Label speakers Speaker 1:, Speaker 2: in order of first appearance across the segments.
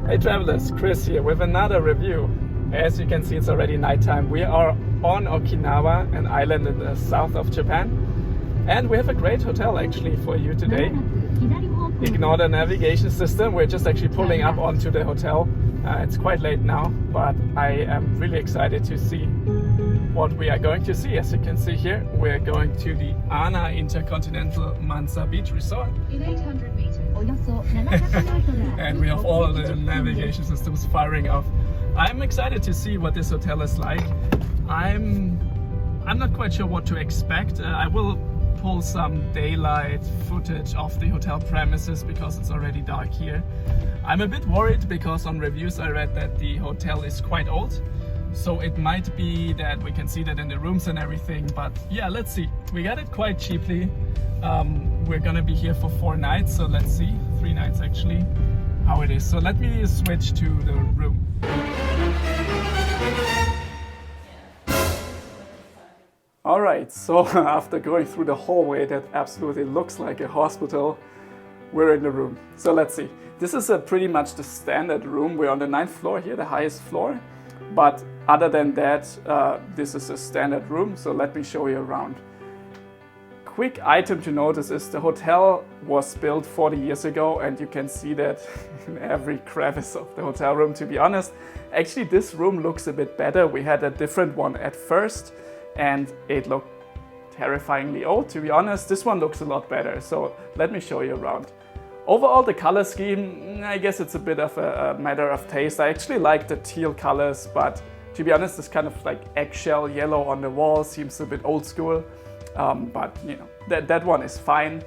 Speaker 1: Hey travelers, Chris here with another review. As you can see, it's already nighttime. We are on Okinawa, an island in the south of Japan. And we have a great hotel actually for you today. Ignore the navigation system, we're just actually pulling up onto the hotel. It's quite late now, but I am really excited to see what we are going to see. As you can see here, we're going to the InterContinental Manza Beach resort.
Speaker 2: In 800 meters.
Speaker 1: And we have all the navigation systems firing off. I'm excited to see what this hotel is like. I'm not quite sure what to expect. I will pull some daylight footage of the hotel premises because it's already dark here. I'm a bit worried because on reviews I read that the hotel is quite old. So it might be that we can see that in the rooms and everything, but yeah, let's see. We got it quite cheaply. We're gonna be here for 4 nights, so let's see, 3 nights actually, how it is. So let me switch to the room. All right, so after going through the hallway that absolutely looks like a hospital, we're in the room. So let's see. This is pretty much the standard room. We're on the 9th floor here, the highest floor. But other than that, this is a standard room, so let me show you around. Quick item to notice is the hotel was built 40 years ago, and you can see that in every crevice of the hotel room, to be honest. Actually, this room looks a bit better. We had a different one at first, and it looked terrifyingly old, to be honest. This one looks a lot better, so let me show you around. Overall, the color scheme, I guess it's a bit of a matter of taste. I actually like the teal colors, but to be honest, this kind of like eggshell yellow on the wall seems a bit old school. But you know, that one is fine.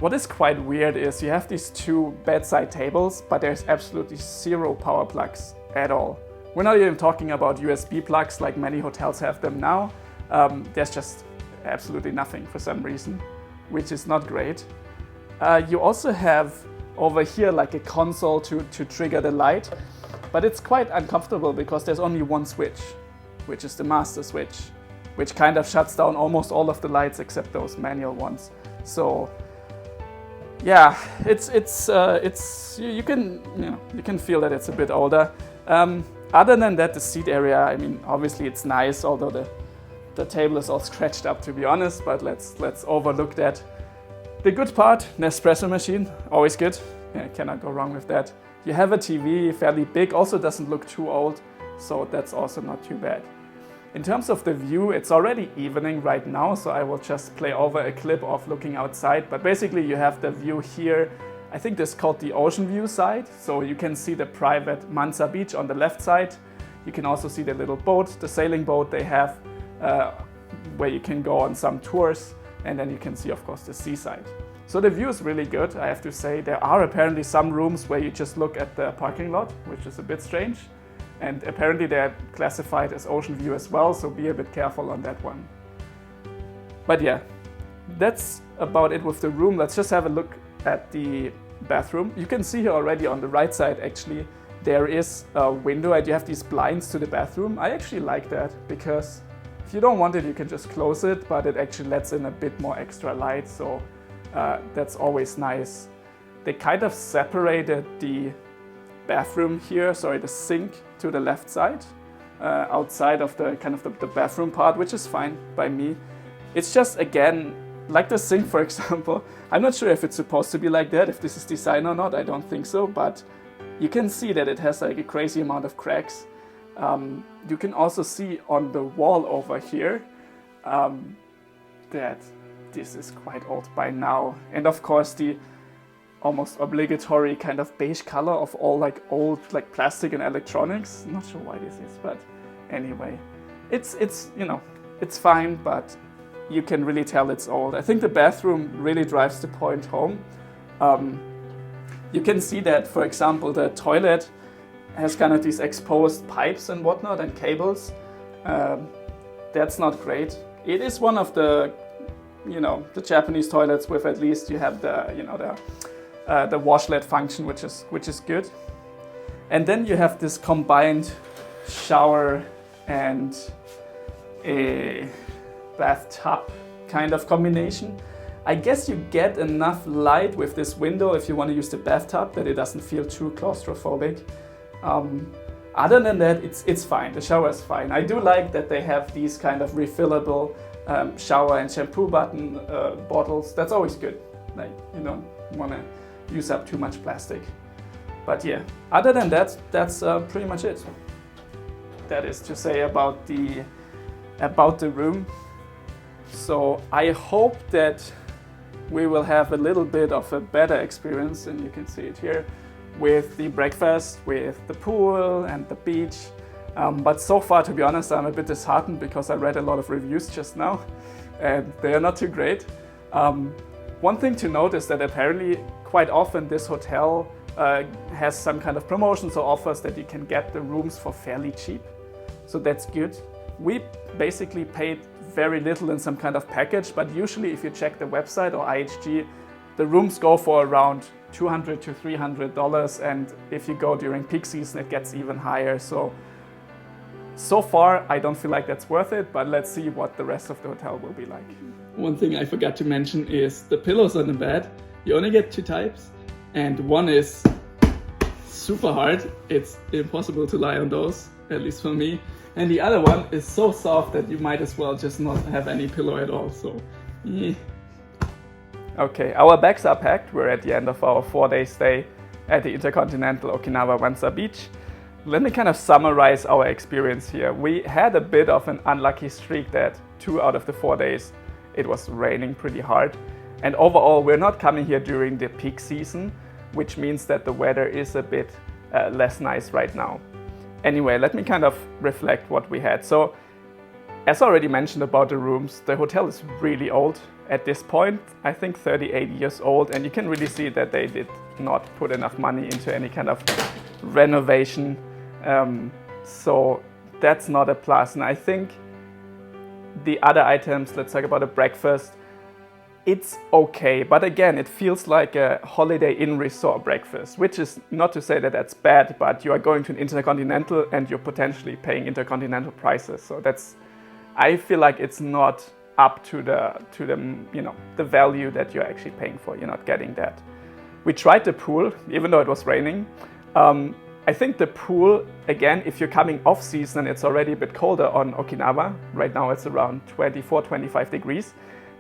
Speaker 1: What is quite weird is you have these 2 bedside tables, but there's absolutely 0 power plugs at all. We're not even talking about USB plugs like many hotels have them now. There's just absolutely nothing for some reason, which is not great. You also have over here like a console to trigger the light, but it's quite uncomfortable because there's only one switch, which is the master switch, which kind of shuts down almost all of the lights except those manual ones. So yeah, you can feel that it's a bit older. Other than that, the seat area, I mean, obviously it's nice, although the table is all scratched up, to be honest, but let's overlook that. The good part, Nespresso machine, always good. Yeah, cannot go wrong with that. You have a TV, fairly big, also doesn't look too old, so that's also not too bad. In terms of the view, it's already evening right now, so I will just play over a clip of looking outside. But basically you have the view here. I think this is called the ocean view side. So you can see the private Manza Beach on the left side. You can also see the little boat, the sailing boat they have, where you can go on some tours. And then you can see, of course, the seaside. So the view is really good, I have to say. There are apparently some rooms where you just look at the parking lot, which is a bit strange. And apparently they're classified as ocean view as well, so be a bit careful on that one. But yeah, that's about it with the room. Let's just have a look at the bathroom. You can see here already on the right side, actually, there is a window and you have these blinds to the bathroom. I actually like that because if you don't want it, you can just close it, but it actually lets in a bit more extra light, so that's always nice. They kind of separated the bathroom here, the sink to the left side, outside of the kind of the bathroom part, which is fine by me. It's just, again, like the sink, for example. I'm not sure if it's supposed to be like that, if this is design or not, I don't think so, but you can see that it has like a crazy amount of cracks. You can also see on the wall over here that this is quite old by now. And of course the almost obligatory kind of beige color of all like old like plastic and electronics. Not sure why this is, but anyway, it's you know, it's fine, but you can really tell it's old. I think the bathroom really drives the point home. You can see that, for example, the toilet has kind of these exposed pipes and whatnot and cables. That's not great. It is one of the, you know, the Japanese toilets with at least you have the, you know, the washlet function, which is good. And then you have this combined shower and a bathtub kind of combination. I guess you get enough light with this window if you want to use the bathtub, that it doesn't feel too claustrophobic. Other than that, it's fine. The shower is fine. I do like that they have these kind of refillable shower and shampoo button bottles. That's always good. Like, you don't want to use up too much plastic. But yeah, other than that, that's pretty much it. That is to say about the room. So I hope that we will have a little bit of a better experience, and you can see it here, with the breakfast, with the pool and the beach. But so far, to be honest, I'm a bit disheartened because I read a lot of reviews just now and they are not too great. One thing to note is that apparently quite often this hotel has some kind of promotions or offers that you can get the rooms for fairly cheap. So that's good. We basically paid very little in some kind of package, but usually if you check the website or IHG, the rooms go for around $200 to $300, and if you go during peak season it gets even higher. So far I don't feel like that's worth it, but let's see what the rest of the hotel will be like. One thing I forgot to mention is the pillows on the bed. You only get two types, and one is super hard. It's impossible to lie on those, at least for me. And the other one is so soft that you might as well just not have any pillow at all. So, yeah. Okay, our bags are packed. We're at the end of our 4-day stay at the InterContinental Okinawa Manza Beach. Let me kind of summarize our experience here. We had a bit of an unlucky streak that 2 out of the 4 days it was raining pretty hard. And overall, we're not coming here during the peak season, which means that the weather is a bit less nice right now. Anyway, let me kind of reflect what we had. So, as already mentioned about the rooms, the hotel is really old at this point. I think 38 years old, and you can really see that they did not put enough money into any kind of renovation. So that's not a plus. And I think the other items, let's talk about the breakfast. It's okay, but again, it feels like a Holiday Inn resort breakfast, which is not to say that that's bad, but you are going to an InterContinental and you're potentially paying InterContinental prices. So I feel like it's not up to the value that you're actually paying for. You're not getting that. We tried the pool, even though it was raining. I think the pool, again, if you're coming off season, it's already a bit colder on Okinawa. Right now it's around 24, 25 degrees.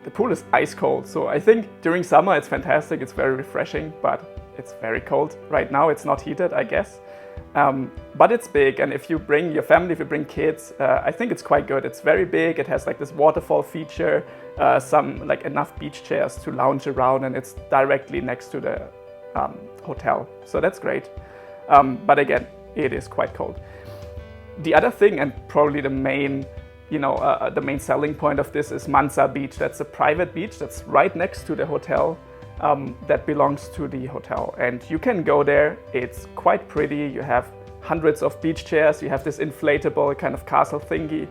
Speaker 1: The pool is ice cold, so I think during summer it's fantastic, it's very refreshing, but it's very cold. Right now it's not heated, I guess. But it's big, and if you bring your family, if you bring kids, I think it's quite good. It's very big, it has like this waterfall feature, enough beach chairs to lounge around, and it's directly next to the hotel, so that's great. But again, it is quite cold. The other thing, and probably the main selling point of this, is Manza Beach. That's a private beach that's right next to the hotel that belongs to the hotel. And you can go there. It's quite pretty. You have hundreds of beach chairs. You have this inflatable kind of castle thingy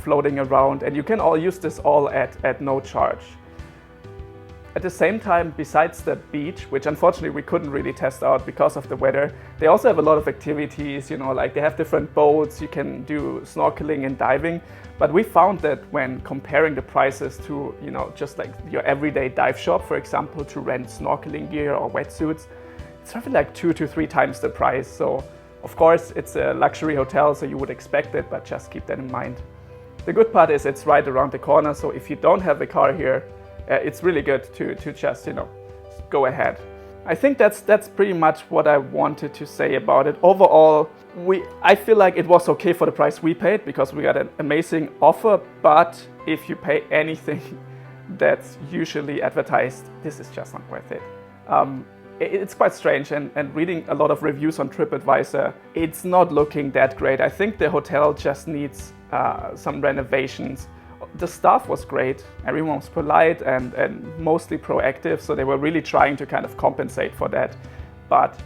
Speaker 1: floating around. And you can all use this all at no charge. At the same time, besides the beach, which unfortunately we couldn't really test out because of the weather, they also have a lot of activities, like they have different boats, you can do snorkeling and diving. But we found that when comparing the prices to, just like your everyday dive shop, for example, to rent snorkeling gear or wetsuits, it's roughly like 2 to 3 times the price. So of course it's a luxury hotel, so you would expect it, but just keep that in mind. The good part is it's right around the corner, so if you don't have a car here, it's really good to just, go ahead. I think that's pretty much what I wanted to say about it. Overall, I feel like it was okay for the price we paid because we got an amazing offer, but if you pay anything that's usually advertised, this is just not worth it. It's quite strange, and reading a lot of reviews on TripAdvisor, it's not looking that great. I think the hotel just needs some renovations. The staff was great, everyone was polite and mostly proactive, so they were really trying to kind of compensate for that. But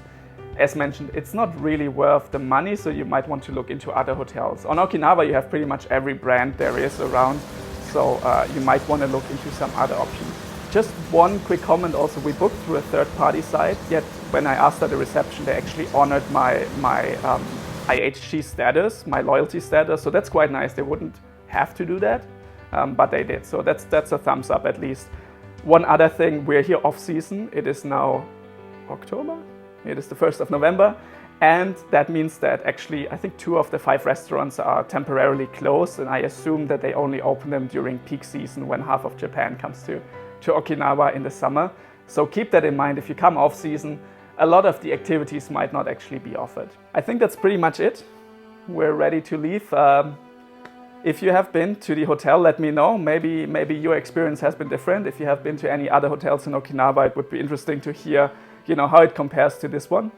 Speaker 1: as mentioned, it's not really worth the money, so you might want to look into other hotels. On Okinawa, you have pretty much every brand there is around, so you might want to look into some other options. Just one quick comment also, we booked through a third-party site, yet when I asked at the reception, they actually honored my IHG status, my loyalty status, so that's quite nice. They wouldn't have to do that. but they did. So that's a thumbs up at least. One other thing, we're here off season. It is now October. It is the 1st of November. And that means that actually, I think 2 of the 5 restaurants are temporarily closed, and I assume that they only open them during peak season when half of Japan comes to Okinawa in the summer. So keep that in mind. If you come off season, a lot of the activities might not actually be offered. I think that's pretty much it. We're ready to leave. If you have been to the hotel, let me know. Maybe your experience has been different. If you have been to any other hotels in Okinawa, it would be interesting to hear, how it compares to this one.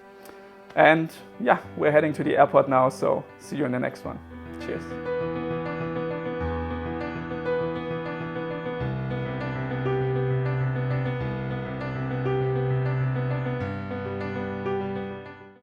Speaker 1: And yeah, we're heading to the airport now, so see you in the next one. Cheers.